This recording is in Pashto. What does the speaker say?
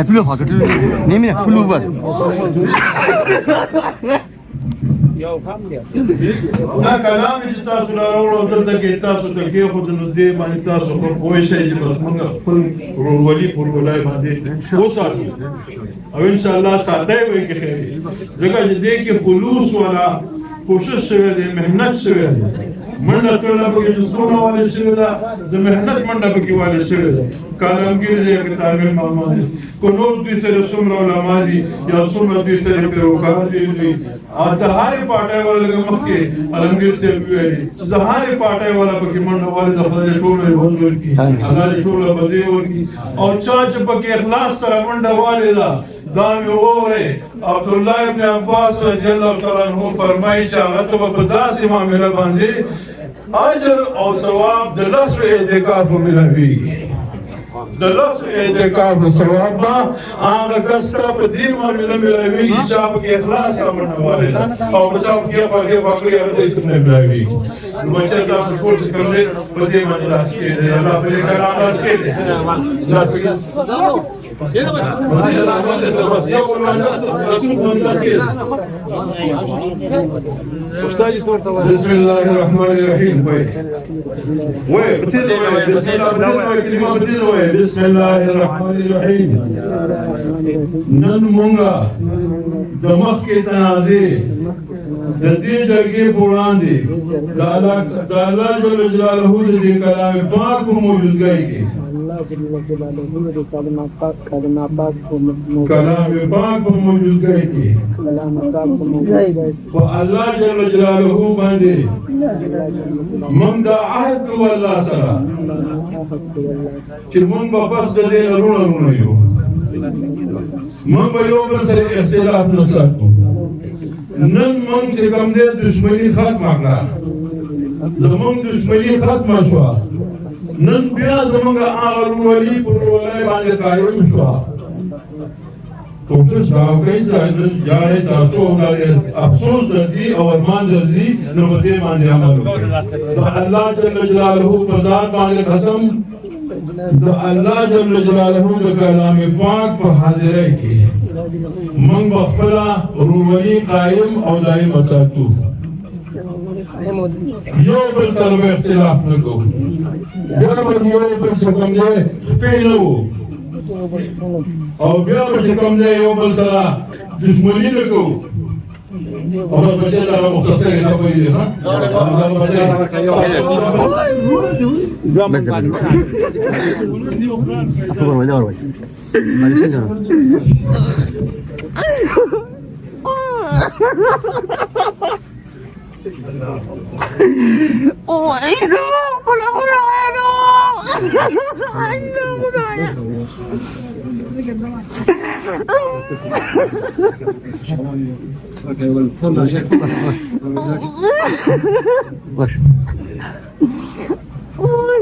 Pulu hak itu. Ni mana pulu bas. دا کلام چې تاسو راوړو دلته کې تاسو ته کې خو نو دې باندې تاسو خو پوه شئ چې بس موږ خپل ورولي ولای باندې وساتو او ان شاء الله ساتي به کې خیر ځکه چې دې کې خلوص ولا کوشش شوی دی مهنت شوی دی منډه ټوله پکې چې څومره والے شوی ده د مهنت منډه پکې والے شوی ده کالمګیر دی که تعمیر ماما دی کو نور دوی سره څومره علما دي یا څومره دوی سره پیروکار دي د هرې پاټۍ والا لکه مخکې علمګیر صاحب ویلي چې د هرې پاټۍ والا پکې منډه والې د خدای ټولو یې بند ورکړي الله دې ټوله بدې ورکړي او چا چې پکې اخلاص سره منډه والې ده دا مې ووایي عبدالله ابن عباس رضی الله تعالی عنہ فرمایي چې هغه ته به په داسې معامله باندې اجر او ثواب د لسو اعتکاف ملويږي د لسو اعتکاف ثواب به هغه کس ته په دې معامله ملويږي چې هغه کې اخلاص سره منډه والې ده او په چا کې هغه باقي هغه ته څه نه ملويږي نو بچا تاسو ټول څه کوم دې په دې باندې لاس کې دی الله په دې کلام لاس کې دی لاس کې بسم الله الرحمن الرحيم بسم الله الرحمن الرحيم نن مونږه د مخکې تنازع د دې جرګې په وړاندې د الله جل جلاله د دې کلام پاک په موجودګۍ کې کلام پاک په موجودګۍ کې په الله جل جلاله باندې موږ د عهد کوو الله سره چې موږ به بس د دې نه رونه یو موږ به یو بل سره اختلاف نه ساتو نن موږ چې کوم دې دشمني ختمه کړه زموږ دشمني ختمه شوه نن بیا زموږ هغه ورولي په ورولۍ باندې قایم شوه کوشش راوکړئ چې نن جاړې تاسو افسوس درځي او ارمان درځي نو په دې باندې عمل وکړئ د الله جل جلاله په ذات باندې قسم د الله جل جلاله د کلام پاک په حاضرۍ کې موږ به خپله ورولي قایم او دایم وساتو یو بل سره اختلاف نه کوو بیا به یو بل چې کوم دی خپې نه وو او بیا به چې کوم دی یو بل سره دشمني نه کوو او بچې ته مختصرې خبرې دي Oh, itu pulang-pulang Okay, well, Oh,